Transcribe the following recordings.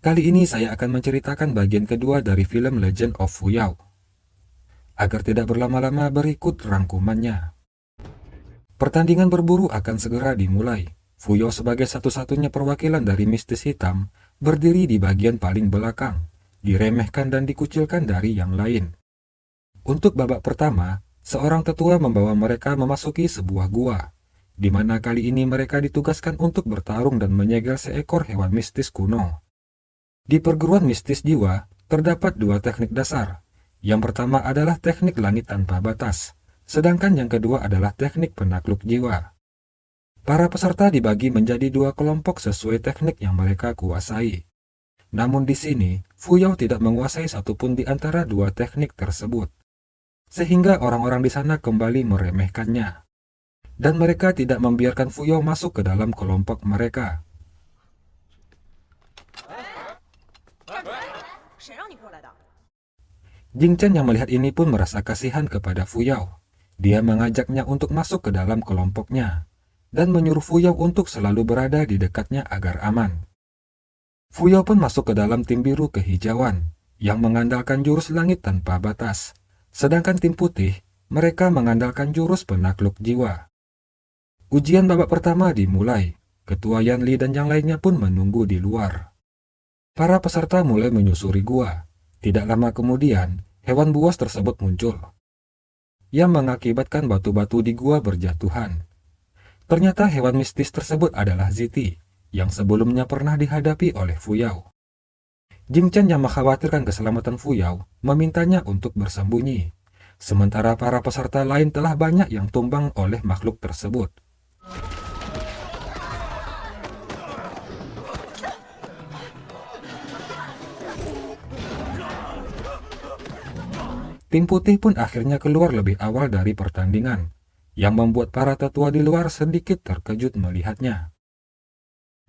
Kali ini saya akan menceritakan bagian kedua dari film Legend of Fu Yao. Agar tidak berlama-lama, berikut rangkumannya. Pertandingan berburu akan segera dimulai. Fu Yao sebagai satu-satunya perwakilan dari mistis hitam berdiri di bagian paling belakang, diremehkan dan dikucilkan dari yang lain. Untuk babak pertama, seorang tetua membawa mereka memasuki sebuah gua, di mana kali ini mereka ditugaskan untuk bertarung dan menyegel seekor hewan mistis kuno. Di perguruan mistis jiwa, terdapat dua teknik dasar. Yang pertama adalah teknik langit tanpa batas, sedangkan yang kedua adalah teknik penakluk jiwa. Para peserta dibagi menjadi dua kelompok sesuai teknik yang mereka kuasai. Namun di sini, Fu Yao tidak menguasai satupun di antara dua teknik tersebut, sehingga orang-orang di sana kembali meremehkannya. Dan mereka tidak membiarkan Fu Yao masuk ke dalam kelompok mereka. Jing Chen yang melihat ini pun merasa kasihan kepada Fu Yao. Dia mengajaknya untuk masuk ke dalam kelompoknya, dan menyuruh Fu Yao untuk selalu berada di dekatnya agar aman. Fu Yao pun masuk ke dalam tim biru kehijauan, yang mengandalkan jurus langit tanpa batas. Sedangkan tim putih, mereka mengandalkan jurus penakluk jiwa. Ujian babak pertama dimulai. Ketua Yan Li dan yang lainnya pun menunggu di luar. Para peserta mulai menyusuri gua. Tidak lama kemudian, hewan buas tersebut muncul, yang mengakibatkan batu-batu di gua berjatuhan. Ternyata hewan mistis tersebut adalah Ziti, yang sebelumnya pernah dihadapi oleh Fu Yao. Jing Chen yang mengkhawatirkan keselamatan Fu Yao, memintanya untuk bersembunyi, sementara para peserta lain telah banyak yang tumbang oleh makhluk tersebut. Tim putih pun akhirnya keluar lebih awal dari pertandingan, yang membuat para tetua di luar sedikit terkejut melihatnya.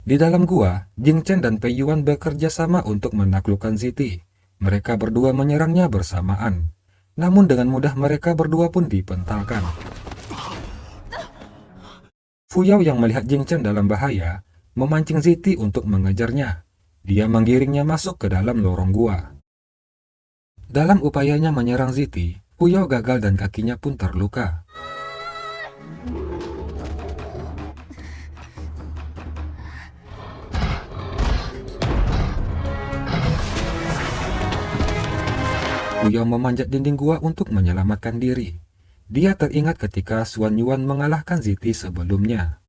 Di dalam gua, Jing Chen dan Pei Yuan bekerja sama untuk menaklukkan Ziti. Mereka berdua menyerangnya bersamaan, namun dengan mudah mereka berdua pun dipentalkan. Fu Yao yang melihat Jing Chen dalam bahaya, memancing Ziti untuk mengejarnya. Dia menggiringnya masuk ke dalam lorong gua. Dalam upayanya menyerang Ziti, Fu Yao gagal dan kakinya pun terluka. Fu Yao memanjat dinding gua untuk menyelamatkan diri. Dia teringat ketika Xuan Yuan mengalahkan Ziti sebelumnya.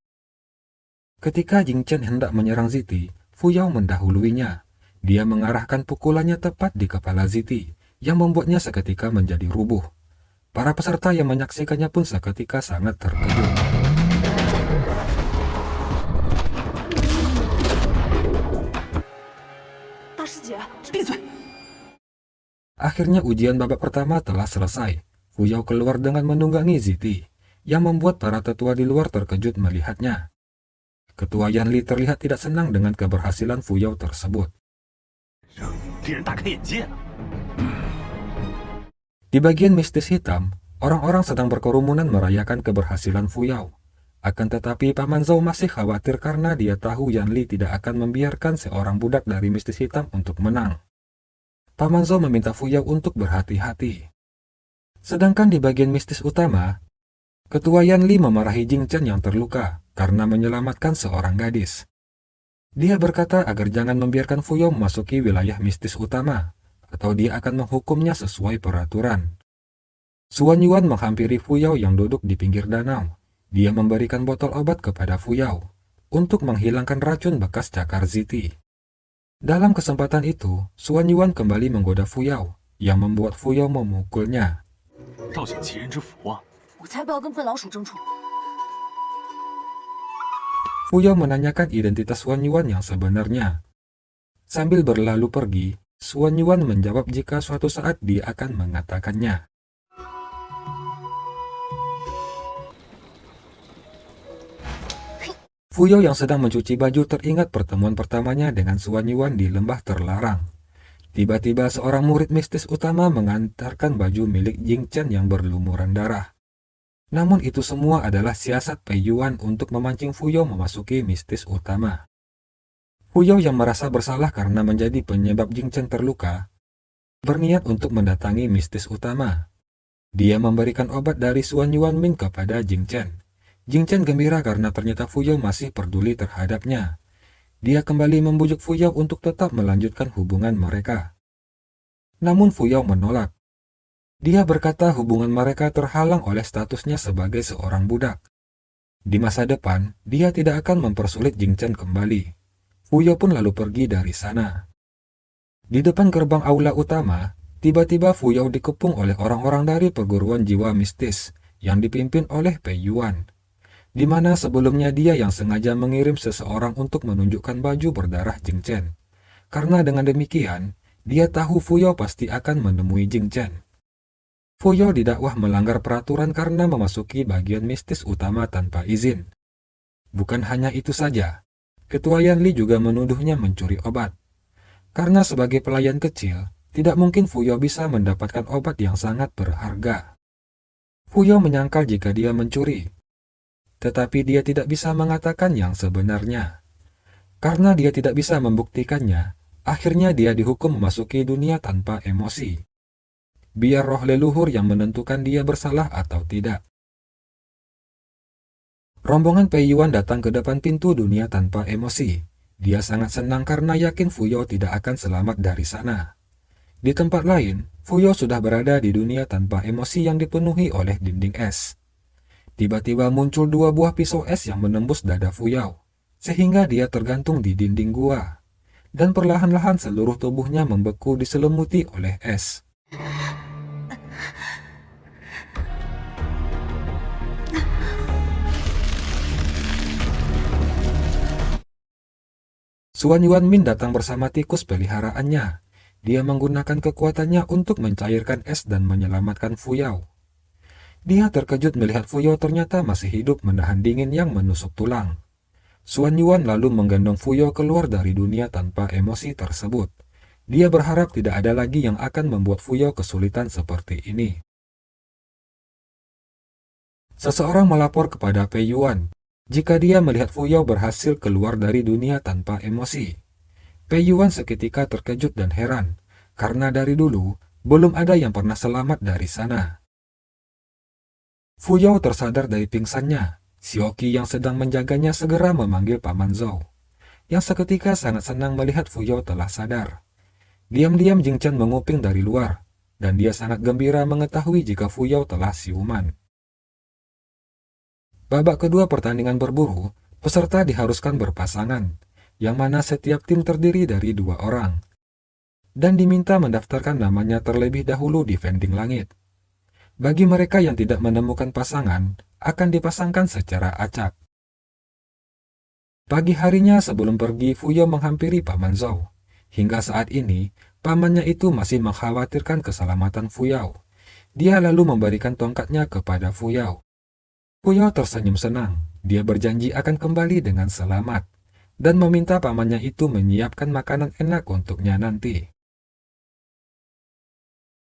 Ketika Jing Chen hendak menyerang Ziti, Fu Yao mendahuluinya. Dia mengarahkan pukulannya tepat di kepala Ziti, yang membuatnya seketika menjadi rubuh. Para peserta yang menyaksikannya pun seketika sangat terkejut. Akhirnya ujian babak pertama telah selesai. Fu Yao keluar dengan menunggangi Ziti, yang membuat para tetua di luar terkejut melihatnya. Ketua Yan Li terlihat tidak senang dengan keberhasilan Fu Yao tersebut. Di bagian mistis hitam, orang-orang sedang berkerumunan merayakan keberhasilan Fu Yao. Akan tetapi Paman Zhou masih khawatir karena dia tahu Yan Li tidak akan membiarkan seorang budak dari mistis hitam untuk menang. Paman Zhou meminta Fu Yao untuk berhati-hati. Sedangkan di bagian mistis utama, Ketua Yan Li memarahi Jing Chen yang terluka karena menyelamatkan seorang gadis. Dia berkata agar jangan membiarkan Fu Yao memasuki wilayah mistis utama, atau dia akan menghukumnya sesuai peraturan. Xuan Yuan menghampiri Fu Yao yang duduk di pinggir danau. Dia memberikan botol obat kepada Fu Yao untuk menghilangkan racun bekas cakar Ziti. Dalam kesempatan itu, Xuan Yuan kembali menggoda Fu Yao, yang membuat Fu Yao memukulnya. Fu Yao menanyakan identitas Xuan Yuan yang sebenarnya. Sambil berlalu pergi, Xuan Yuan menjawab jika suatu saat dia akan mengatakannya. Fu Yao yang sedang mencuci baju teringat pertemuan pertamanya dengan Xuan Yuan di lembah terlarang. Tiba-tiba seorang murid mistis utama mengantarkan baju milik Jing Chen yang berlumuran darah. Namun itu semua adalah siasat Pei Yuan untuk memancing Fu Yao memasuki mistis utama. Fuyao yang merasa bersalah karena menjadi penyebab Jing Chen terluka, berniat untuk mendatangi mistis utama. Dia memberikan obat dari Suan Yuanmin kepada Jing Chen. Jing Chen gembira karena ternyata Fuyao masih peduli terhadapnya. Dia kembali membujuk Fuyao untuk tetap melanjutkan hubungan mereka. Namun Fuyao menolak. Dia berkata hubungan mereka terhalang oleh statusnya sebagai seorang budak. Di masa depan, dia tidak akan mempersulit Jing Chen kembali. Fuyao pun lalu pergi dari sana. Di depan gerbang aula utama, tiba-tiba Fuyao dikepung oleh orang-orang dari perguruan jiwa mistis yang dipimpin oleh Pei Yuan, di mana sebelumnya dia yang sengaja mengirim seseorang untuk menunjukkan baju berdarah Jing Chen. Karena dengan demikian, dia tahu Fuyao pasti akan menemui Jing Chen. Fuyao didakwah melanggar peraturan karena memasuki bagian mistis utama tanpa izin. Bukan hanya itu saja, Ketua Yan Li juga menuduhnya mencuri obat. Karena sebagai pelayan kecil, tidak mungkin Fuyao bisa mendapatkan obat yang sangat berharga. Fuyao menyangkal jika dia mencuri, tetapi dia tidak bisa mengatakan yang sebenarnya. Karena dia tidak bisa membuktikannya, akhirnya dia dihukum memasuki dunia tanpa emosi. Biar roh leluhur yang menentukan dia bersalah atau tidak. Rombongan Pei Yuan datang ke depan pintu dunia tanpa emosi. Dia sangat senang karena yakin Fuyao tidak akan selamat dari sana. Di tempat lain, Fuyao sudah berada di dunia tanpa emosi yang dipenuhi oleh dinding es. Tiba-tiba muncul 2 buah pisau es yang menembus dada Fuyao, sehingga dia tergantung di dinding gua. Dan perlahan-lahan seluruh tubuhnya membeku diselimuti oleh es. Suan Yuanmin datang bersama tikus peliharaannya. Dia menggunakan kekuatannya untuk mencairkan es dan menyelamatkan Fuyao. Dia terkejut melihat Fuyao ternyata masih hidup menahan dingin yang menusuk tulang. Suan Yuan lalu menggendong Fuyao keluar dari dunia tanpa emosi tersebut. Dia berharap tidak ada lagi yang akan membuat Fuyao kesulitan seperti ini. Seseorang melapor kepada Pei Yuan jika dia melihat Fuyao berhasil keluar dari dunia tanpa emosi. Pei Yuan seketika terkejut dan heran, karena dari dulu belum ada yang pernah selamat dari sana. Fuyao tersadar dari pingsannya. Xiaoqi yang sedang menjaganya segera memanggil Paman Zhou, yang seketika sangat senang melihat Fuyao telah sadar. Diam-diam Jing Chen menguping dari luar, dan dia sangat gembira mengetahui jika Fuyao telah siuman. Babak kedua pertandingan berburu, peserta diharuskan berpasangan, yang mana setiap tim terdiri dari 2 orang, dan diminta mendaftarkan namanya terlebih dahulu di vending langit. Bagi mereka yang tidak menemukan pasangan, akan dipasangkan secara acak. Pagi harinya sebelum pergi, Fuyao menghampiri Paman Zhou. Hingga saat ini, pamannya itu masih mengkhawatirkan keselamatan Fuyao. Dia lalu memberikan tongkatnya kepada Fuyao. Fuyao tersenyum senang. Dia berjanji akan kembali dengan selamat, dan meminta pamannya itu menyiapkan makanan enak untuknya nanti.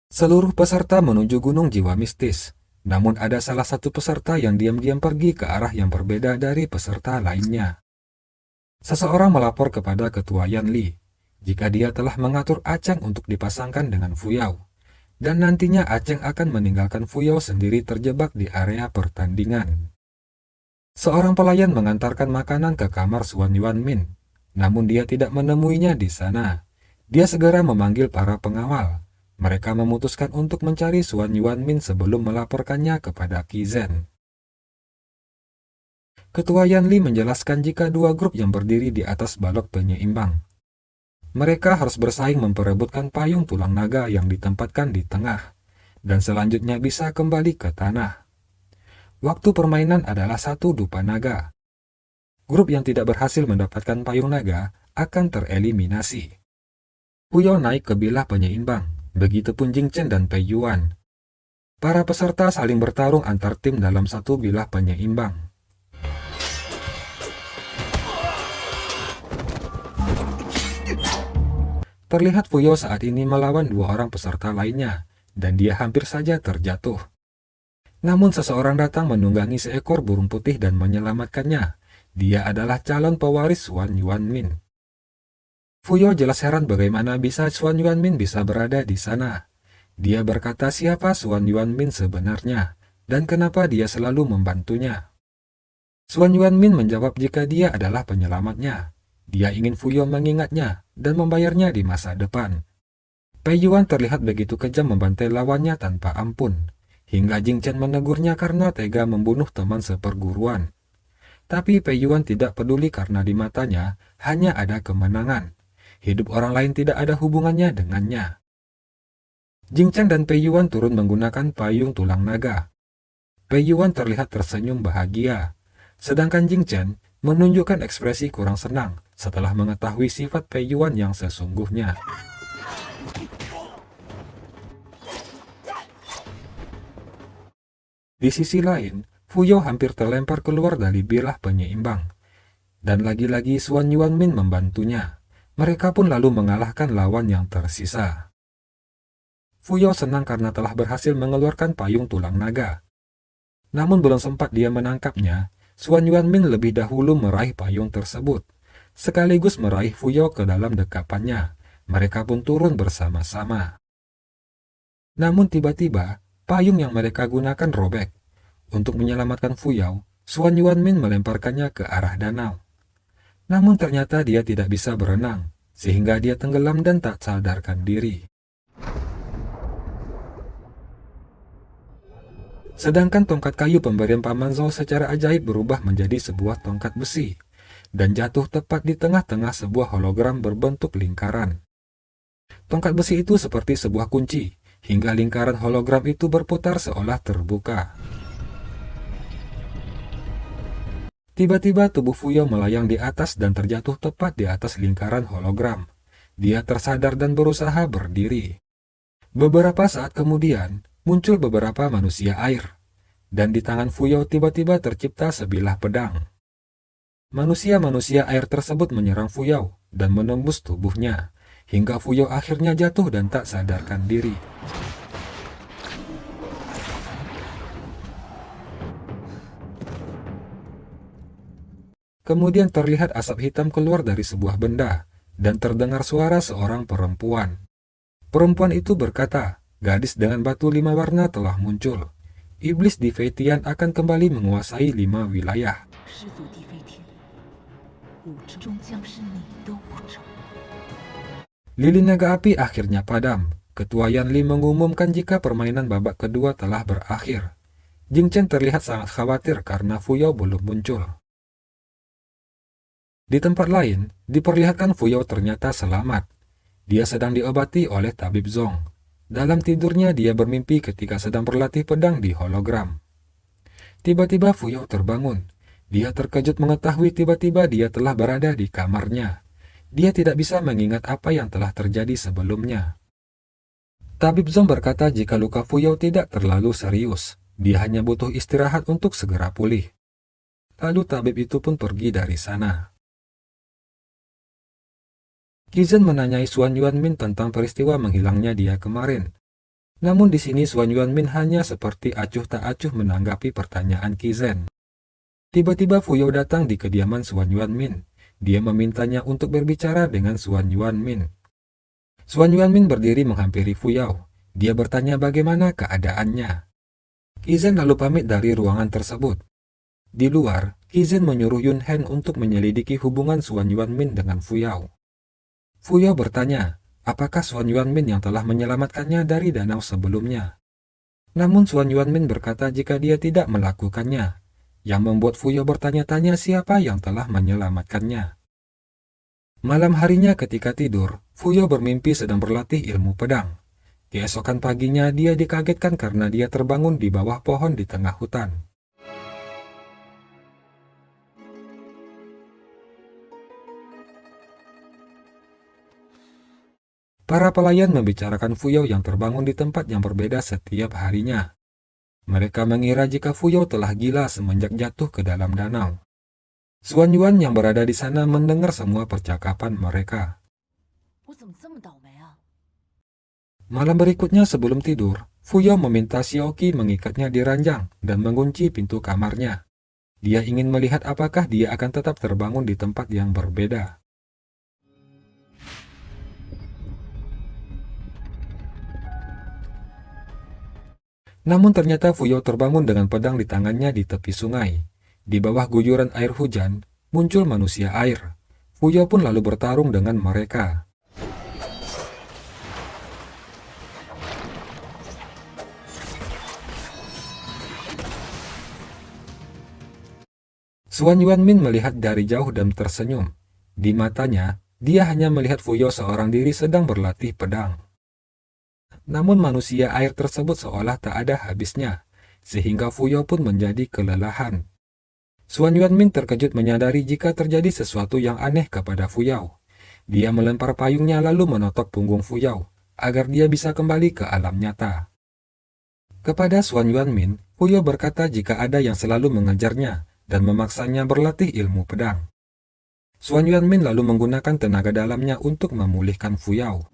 Seluruh peserta menuju Gunung Jiwa Mistis, namun ada salah satu peserta yang diam-diam pergi ke arah yang berbeda dari peserta lainnya. Seseorang melapor kepada Ketua Yan Li jika dia telah mengatur Aceng untuk dipasangkan dengan Fuyao, dan nantinya Aceng akan meninggalkan Fuyao sendiri terjebak di area pertandingan. Seorang pelayan mengantarkan makanan ke kamar Suan Yuanmin, namun dia tidak menemuinya di sana. Dia segera memanggil para pengawal. Mereka memutuskan untuk mencari Suan Yuanmin sebelum melaporkannya kepada Qi Zhen. Ketua Yan Li menjelaskan jika 2 grup yang berdiri di atas balok penyeimbang. Mereka harus bersaing memperebutkan payung tulang naga yang ditempatkan di tengah, dan selanjutnya bisa kembali ke tanah. Waktu permainan adalah 1 dupa naga. Grup yang tidak berhasil mendapatkan payung naga akan tereliminasi. Fuyao naik ke bilah penyeimbang, begitupun Jing Chen dan Pei Yuan. Para peserta saling bertarung antar tim dalam 1 bilah penyeimbang. Terlihat Fuyao saat ini melawan 2 orang peserta lainnya, dan dia hampir saja terjatuh. Namun seseorang datang menunggangi seekor burung putih dan menyelamatkannya. Dia adalah calon pewaris Suan Yuanmin. Fuyao jelas heran bagaimana bisa Xuan Yuanmin bisa berada di sana. Dia berkata siapa Xuan Yuanmin sebenarnya, dan kenapa dia selalu membantunya. Xuan Yuanmin menjawab jika dia adalah penyelamatnya. Dia ingin Fuyao mengingatnya dan membayarnya di masa depan. Pei Yuan terlihat begitu kejam membantai lawannya tanpa ampun, hingga Jing Chen menegurnya karena tega membunuh teman seperguruan. Tapi Pei Yuan tidak peduli karena di matanya hanya ada kemenangan. Hidup orang lain tidak ada hubungannya dengannya. Jing Chen dan Pei Yuan turun menggunakan payung tulang naga. Pei Yuan terlihat tersenyum bahagia, sedangkan Jing Chen menunjukkan ekspresi kurang senang setelah mengetahui sifat Pei Yuan yang sesungguhnya. Di sisi lain, Fuyao hampir terlempar keluar dari bilah penyeimbang. Dan lagi-lagi Xuan Yuanmin membantunya. Mereka pun lalu mengalahkan lawan yang tersisa. Fuyao senang karena telah berhasil mengeluarkan payung tulang naga. Namun belum sempat dia menangkapnya, Xuan Yuanmin lebih dahulu meraih payung tersebut, sekaligus meraih Fuyao ke dalam dekapannya. Mereka pun turun bersama-sama. Namun tiba-tiba, payung yang mereka gunakan robek. Untuk menyelamatkan Fuyao, Xuan Yuanmin melemparkannya ke arah danau. Namun ternyata dia tidak bisa berenang, sehingga dia tenggelam dan tak sadarkan diri. Sedangkan tongkat kayu pemberian Paman Zhou secara ajaib berubah menjadi sebuah tongkat besi, dan jatuh tepat di tengah-tengah sebuah hologram berbentuk lingkaran. Tongkat besi itu seperti sebuah kunci, hingga lingkaran hologram itu berputar seolah terbuka. Tiba-tiba tubuh Fuyao melayang di atas dan terjatuh tepat di atas lingkaran hologram. Dia tersadar dan berusaha berdiri. Beberapa saat kemudian, muncul beberapa manusia air. Dan di tangan Fuyao tiba-tiba tercipta sebilah pedang. Manusia-manusia air tersebut menyerang Fuyao dan menembus tubuhnya, hingga Fuyao akhirnya jatuh dan tak sadarkan diri. Kemudian terlihat asap hitam keluar dari sebuah benda, dan terdengar suara seorang perempuan. Perempuan itu berkata, gadis dengan batu 5 warna telah muncul. Iblis di Feitian akan kembali menguasai 5 wilayah. Lilin naga api akhirnya padam. Ketua Yan Li mengumumkan jika permainan babak kedua telah berakhir. Jing Chen terlihat sangat khawatir karena Fuyao belum muncul. Di tempat lain, diperlihatkan Fuyao ternyata selamat. Dia sedang diobati oleh tabib Zong. Dalam tidurnya dia bermimpi ketika sedang berlatih pedang di hologram. Tiba-tiba Fuyao terbangun. Dia terkejut mengetahui tiba-tiba dia telah berada di kamarnya. Dia tidak bisa mengingat apa yang telah terjadi sebelumnya. Tabib Zong berkata jika luka Fuyao tidak terlalu serius, dia hanya butuh istirahat untuk segera pulih. Lalu tabib itu pun pergi dari sana. Qizhen menanyai Xuan Yuanmin tentang peristiwa menghilangnya dia kemarin. Namun di sini Xuan Yuanmin hanya seperti acuh tak acuh menanggapi pertanyaan Qizhen. Tiba-tiba Fuyao datang di kediaman Xuan Yuanmin. Dia memintanya untuk berbicara dengan Xuan Yuanmin. Xuan Yuanmin berdiri menghampiri Fuyao. Dia bertanya bagaimana keadaannya. Qizhen lalu pamit dari ruangan tersebut. Di luar, Qizhen menyuruh Yun Hen untuk menyelidiki hubungan Xuan Yuanmin dengan Fuyao. Fuyao bertanya, apakah Xuan Yuanmin yang telah menyelamatkannya dari danau sebelumnya. Namun Xuan Yuanmin berkata jika dia tidak melakukannya, yang membuat Fuyao bertanya-tanya siapa yang telah menyelamatkannya. Malam harinya ketika tidur, Fuyao bermimpi sedang berlatih ilmu pedang. Keesokan paginya dia dikagetkan karena dia terbangun di bawah pohon di tengah hutan. Para pelayan membicarakan Fuyao yang terbangun di tempat yang berbeda setiap harinya. Mereka mengira jika Fuyao telah gila semenjak jatuh ke dalam danau. Xuan Yuan yang berada di sana mendengar semua percakapan mereka. Malam berikutnya sebelum tidur, Fuyao meminta Xiaoqi mengikatnya di ranjang dan mengunci pintu kamarnya. Dia ingin melihat apakah dia akan tetap terbangun di tempat yang berbeda. Namun ternyata Fuyao terbangun dengan pedang di tangannya di tepi sungai. Di bawah guyuran air hujan, muncul manusia air. Fuyao pun lalu bertarung dengan mereka. Xuan Yuanmin melihat dari jauh dan tersenyum. Di matanya, dia hanya melihat Fuyao seorang diri sedang berlatih pedang. Namun manusia air tersebut seolah tak ada habisnya, sehingga Fuyao pun menjadi kelelahan. Xuan Yuanmin terkejut menyadari jika terjadi sesuatu yang aneh kepada Fuyao. Dia melempar payungnya lalu menotok punggung Fuyao, agar dia bisa kembali ke alam nyata. Kepada Xuan Yuanmin, Fuyao berkata jika ada yang selalu mengejarnya dan memaksanya berlatih ilmu pedang. Xuan Yuanmin lalu menggunakan tenaga dalamnya untuk memulihkan Fuyao.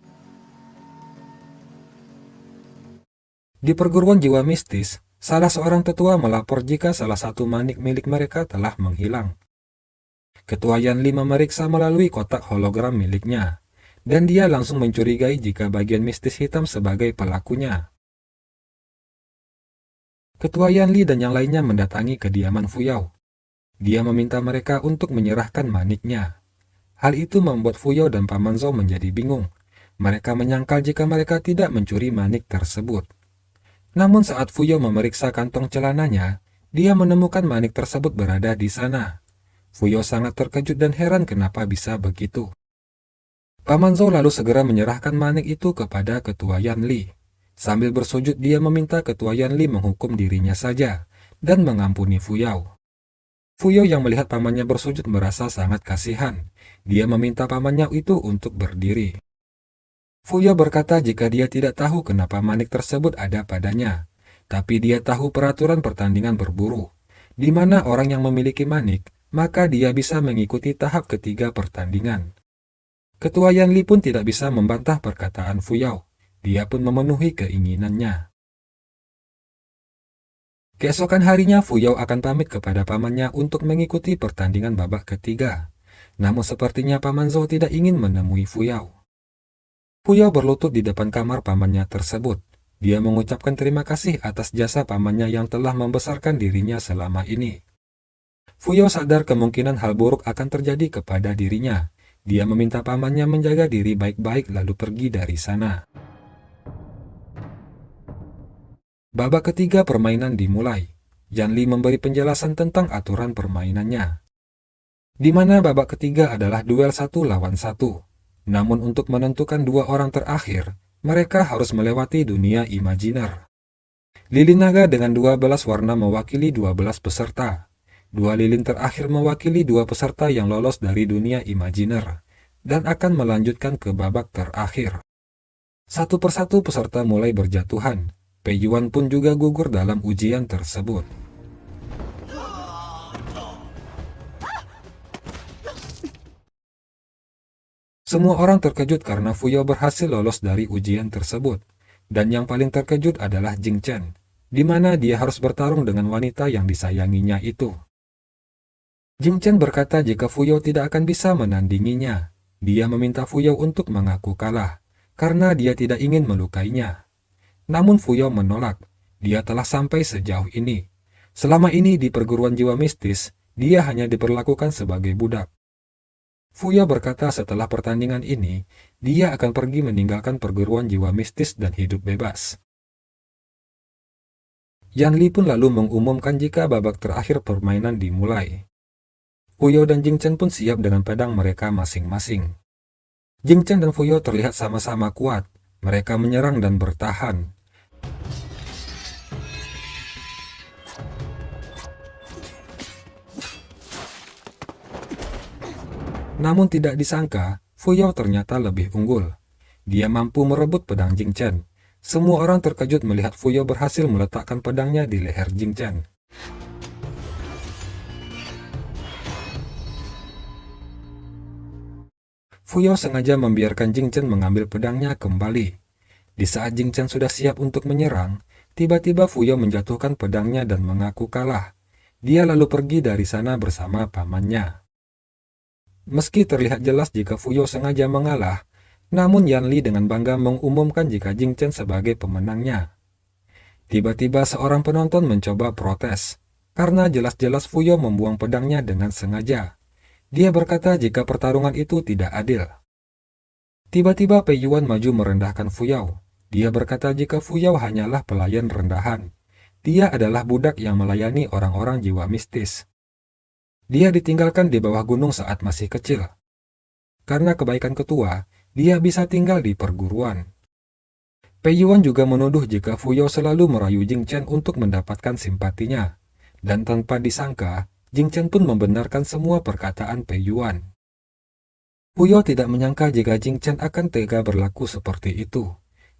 Di perguruan jiwa mistis, salah seorang tetua melapor jika salah satu manik milik mereka telah menghilang. Ketua Yanli memeriksa melalui kotak hologram miliknya, dan dia langsung mencurigai jika bagian mistis hitam sebagai pelakunya. Ketua Yanli dan yang lainnya mendatangi kediaman Fuyao. Dia meminta mereka untuk menyerahkan maniknya. Hal itu membuat Fuyao dan Paman Zhou menjadi bingung. Mereka menyangkal jika mereka tidak mencuri manik tersebut. Namun saat Fuyao memeriksa kantong celananya, dia menemukan manik tersebut berada di sana. Fuyao sangat terkejut dan heran kenapa bisa begitu. Paman Zhou lalu segera menyerahkan manik itu kepada Ketua Yanli. Sambil bersujud dia meminta Ketua Yanli menghukum dirinya saja dan mengampuni Fuyao. Fuyao yang melihat pamannya bersujud merasa sangat kasihan. Dia meminta pamannya itu untuk berdiri. Fuyao berkata jika dia tidak tahu kenapa manik tersebut ada padanya, tapi dia tahu peraturan pertandingan berburu, di mana orang yang memiliki manik, maka dia bisa mengikuti tahap ketiga pertandingan. Ketua Yanli pun tidak bisa membantah perkataan Fuyao, dia pun memenuhi keinginannya. Keesokan harinya Fuyao akan pamit kepada pamannya untuk mengikuti pertandingan babak ketiga, namun sepertinya Paman Zhou tidak ingin menemui Fuyao. Fuyao berlutut di depan kamar pamannya tersebut. Dia mengucapkan terima kasih atas jasa pamannya yang telah membesarkan dirinya selama ini. Fuyao sadar kemungkinan hal buruk akan terjadi kepada dirinya. Dia meminta pamannya menjaga diri baik-baik lalu pergi dari sana. Babak ketiga permainan dimulai. Yanli memberi penjelasan tentang aturan permainannya, di mana babak ketiga adalah duel 1 lawan 1. Namun untuk menentukan dua orang terakhir, mereka harus melewati dunia imajiner. Lilin naga dengan 12 warna mewakili 12 peserta. Dua lilin terakhir mewakili dua peserta yang lolos dari dunia imajiner dan akan melanjutkan ke babak terakhir. Satu persatu peserta mulai berjatuhan. Pei Yuan pun juga gugur dalam ujian tersebut. Semua orang terkejut karena Fuyao berhasil lolos dari ujian tersebut. Dan yang paling terkejut adalah Jing Chen, di mana dia harus bertarung dengan wanita yang disayanginya itu. Jing Chen berkata jika Fuyao tidak akan bisa menandinginya. Dia meminta Fuyao untuk mengaku kalah, karena dia tidak ingin melukainya. Namun Fuyao menolak, dia telah sampai sejauh ini. Selama ini di perguruan jiwa mistis, dia hanya diperlakukan sebagai budak. Fuyao berkata setelah pertandingan ini, dia akan pergi meninggalkan perguruan jiwa mistis dan hidup bebas. Yanli pun lalu mengumumkan jika babak terakhir permainan dimulai. Fuyao dan Jing Chen pun siap dengan pedang mereka masing-masing. Jing Chen dan Fuyao terlihat sama-sama kuat, mereka menyerang dan bertahan. Namun tidak disangka, Fuyao ternyata lebih unggul. Dia mampu merebut pedang Jing Chen. Semua orang terkejut melihat Fuyao berhasil meletakkan pedangnya di leher Jing Chen. Fuyao sengaja membiarkan Jing Chen mengambil pedangnya kembali. Di saat Jing Chen sudah siap untuk menyerang, tiba-tiba Fuyao menjatuhkan pedangnya dan mengaku kalah. Dia lalu pergi dari sana bersama pamannya. Meski terlihat jelas jika Fuyao sengaja mengalah, namun Yanli dengan bangga mengumumkan jika Jing Chen sebagai pemenangnya. Tiba-tiba seorang penonton mencoba protes, karena jelas-jelas Fuyao membuang pedangnya dengan sengaja. Dia berkata jika pertarungan itu tidak adil. Tiba-tiba Pei Yuan maju merendahkan Fuyao. Dia berkata jika Fuyao hanyalah pelayan rendahan. Dia adalah budak yang melayani orang-orang jiwa mistis. Dia ditinggalkan di bawah gunung saat masih kecil. Karena kebaikan ketua, dia bisa tinggal di perguruan. Pei Yuan juga menuduh jika Fuyao selalu merayu Jing Chen untuk mendapatkan simpatinya. Dan tanpa disangka, Jing Chen pun membenarkan semua perkataan Pei Yuan. Fuyao tidak menyangka jika Jing Chen akan tega berlaku seperti itu.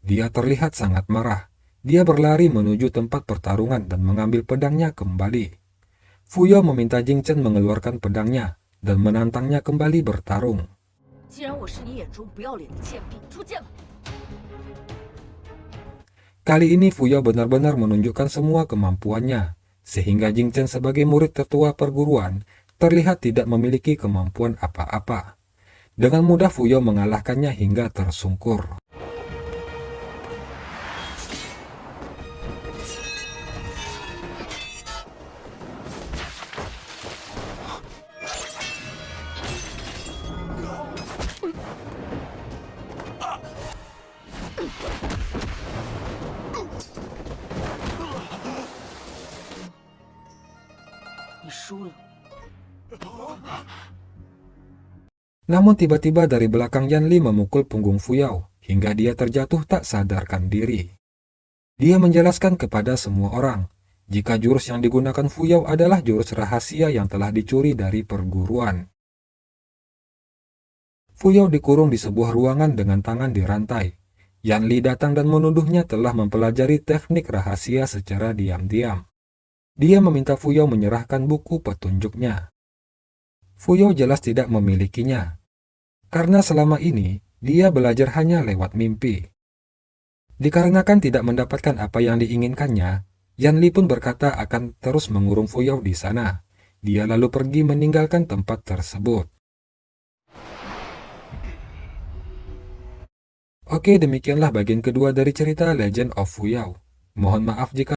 Dia terlihat sangat marah. Dia berlari menuju tempat pertarungan dan mengambil pedangnya kembali. Fuyao meminta Jing Chen mengeluarkan pedangnya dan menantangnya kembali bertarung. Kali ini Fuyao benar-benar menunjukkan semua kemampuannya, sehingga Jing Chen sebagai murid tertua perguruan terlihat tidak memiliki kemampuan apa-apa. Dengan mudah Fuyao mengalahkannya hingga tersungkur. Namun tiba-tiba dari belakang Yanli memukul punggung Fuyao hingga dia terjatuh tak sadarkan diri. Dia menjelaskan kepada semua orang jika jurus yang digunakan Fuyao adalah jurus rahasia yang telah dicuri dari perguruan. Fuyao dikurung di sebuah ruangan dengan tangan dirantai. Yanli datang dan menuduhnya telah mempelajari teknik rahasia secara diam-diam. Dia meminta Fuyao menyerahkan buku petunjuknya. Fuyao jelas tidak memilikinya, karena selama ini dia belajar hanya lewat mimpi. Dikarenakan tidak mendapatkan apa yang diinginkannya, Yanli pun berkata akan terus mengurung Fuyao di sana. Dia lalu pergi meninggalkan tempat tersebut. Oke, demikianlah bagian kedua dari cerita Legend of Fuyao. Mohon maaf jika